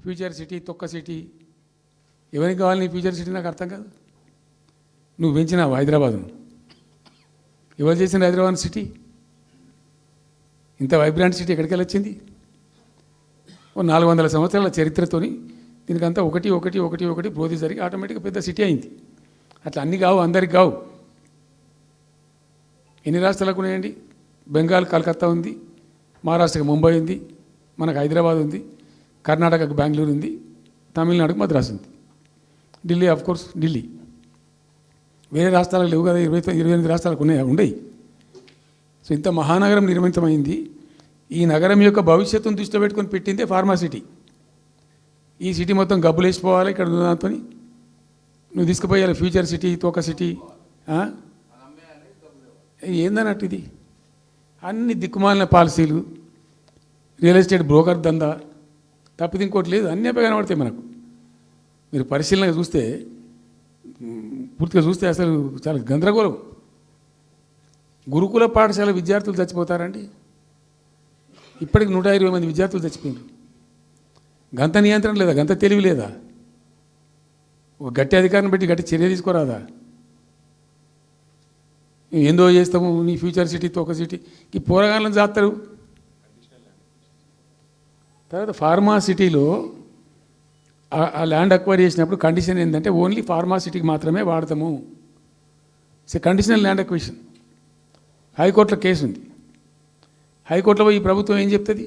Future city తొక్క city ఎవరికి కావాలి నీ ఫ్యూచర్ సిటీ నాకు అర్థం కాదు. నువ్వు పెంచినావు హైదరాబాద్ను, ఎవరు చేసిన హైదరాబాద్ సిటీ ఇంత వైబ్రాంట్ సిటీ ఎక్కడికి వచ్చింది? ఓ 400 సంవత్సరాల చరిత్రతోని దీనికంతా ఒకటి ఒకటి ఒకటి ఒకటి బ్రోది జరిగి ఆటోమేటిక్గా పెద్ద సిటీ అయింది. అట్లా అన్నీ కావు, అందరికి కావు. ఎన్ని రాష్ట్రాలకు ఉన్నాయండి? బెంగాల్ కలకత్తా ఉంది, మహారాష్ట్రకి ముంబై ఉంది, మనకు హైదరాబాద్ ఉంది, కర్ణాటకకు బెంగళూరు ఉంది, తమిళనాడుకు మద్రాసు ఉంది, ఢిల్లీ కోర్స్ ఢిల్లీ. వేరే రాష్ట్రాలకు లేవు కదా, 28 రాష్ట్రాలకు ఉండయి. సో ఇంత మహానగరం నిర్మితమైంది. ఈ నగరం యొక్క భవిష్యత్తును దృష్టిలో పెట్టుకొని పెట్టిందే ఫార్మా సిటీ. ఈ సిటీ మొత్తం గబ్బులు వేసిపోవాలి ఇక్కడ దాంతో, నువ్వు తీసుకుపోయాలి ఫ్యూచర్ సిటీ తోక సిటీ. ఏందన్నట్టు ఇది? అన్ని దిక్కుమాలిన పాలసీలు, రియల్ ఎస్టేట్ బ్రోకర్ దందా తప్పిది ఇంకోటి లేదు. అన్నీ కనబడతాయి మనకు. మీరు పరిశీలనగా చూస్తే, పూర్తిగా చూస్తే అసలు చాలా గందరగోళం. గురుకుల పాఠశాల విద్యార్థులు చచ్చిపోతారండి. ఇప్పటికి 120 మంది విద్యార్థులు చచ్చిపోయారు. గంత నియంత్రణ లేదా? గంత తెలివి లేదా? ఒక గట్టి అధికారిని పెట్టి గట్టి చర్య తీసుకోరాదా? ఏందో చేస్తాము నీ ఫ్యూచర్ సిటీ తోక సిటీ, ఈ పోరగాళ్ళని చేస్తారు. తర్వాత ఫార్మా సిటీలో ఆ ల్యాండ్ అక్వైర్ చేసినప్పుడు కండిషన్ ఏంటంటే ఓన్లీ ఫార్మా సిటీకి మాత్రమే వాడతాము. Conditional land acquisition. హైకోర్టులో కేసు ఉంది. హైకోర్టులో ఈ ప్రభుత్వం ఏం చెప్తుంది?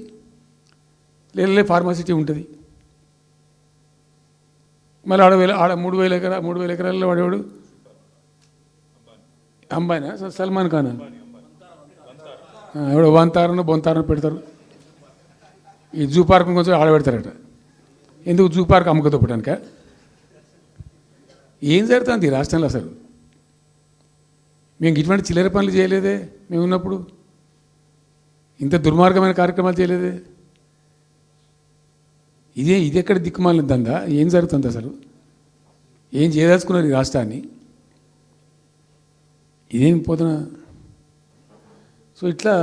లేదు ఫార్మాసిటీ ఉంటుంది. మళ్ళీ ఆడ 3,000 ఎకరాల్లో వాడేవాడు అంబానా, సల్మాన్ ఖాన్ ఎవడో వంతారను బొంతారను పెడతారు. ఈ జూ పార్క్ కొంచెం ఆడబెడతారట. ఎందుకు? జూ పార్క్ అమ్మకతో పెట్టడానిక? ఏం జరుగుతుంది ఈ రాష్ట్రంలో అసలు? మేము ఇటువంటి చిల్లర పనులు చేయలేదే మేము ఉన్నప్పుడు, ఇంత దుర్మార్గమైన కార్యక్రమాలు చేయలేదే. ఇది ఎక్కడ దిక్కుమాలిన దందా? ఏం జరుగుతుంది అసలు? ఏం చేయదలుచుకున్నారు ఈ రాష్ట్రాన్ని? ఇదేం పోతున్నా? సో ఇట్లా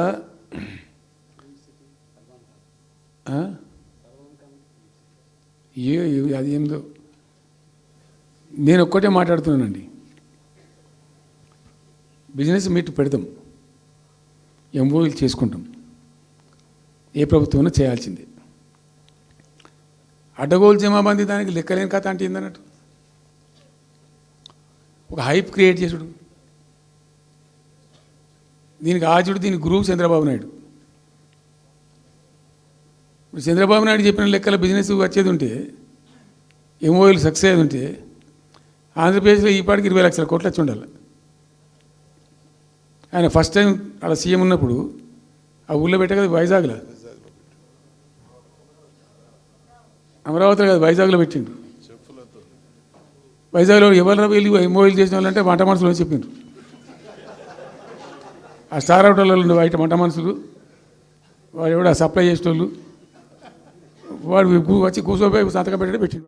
అది ఏందో. నేను ఒక్కటే మాట్లాడుతున్నానండి. బిజినెస్ మీట్ పెడతాం, ఎంఓయూలు చేసుకుంటాం, ఏ ప్రభుత్వం చేయాల్సిందే. అడ్డగోలు జమాబందీ దానికి లెక్కలేని కథ అంటే ఏందన్నట్టు. ఒక హైప్ క్రియేట్ చేసుడు, దీనికి ఆజుడు, దీనికి గురువు చంద్రబాబు నాయుడు. ఇప్పుడు చంద్రబాబు నాయుడు చెప్పిన లెక్కల బిజినెస్ వచ్చేది ఉంటే, ఎంఓయూలు సక్సెస్ అయ్యేది ఉంటే, ఆంధ్రప్రదేశ్లో ఈ పాటికి 20 లక్షల కోట్లు వచ్చి ఉండాలి. ఆయన ఫస్ట్ టైం అలా సీఎం ఉన్నప్పుడు ఆ ఊళ్ళో పెట్టే కదా, వైజాగ్లో, అమరావతిలో కదా, వైజాగ్లో పెట్టిండు. వైజాగ్లో ఎవరు వెళ్ళి ఎంఓయూలు చేసిన వాళ్ళంటే వంట మనుషులు అని చెప్పిండ్రు. ఆ స్టార్ హోటల్లో ఉండే బయట వంట మనుషులు, వాడు ఎవడ సప్లై చేసేటోళ్ళు, వాడు వచ్చి కూర్చోపోయి సంతకం పెట్టే పెట్టిండు.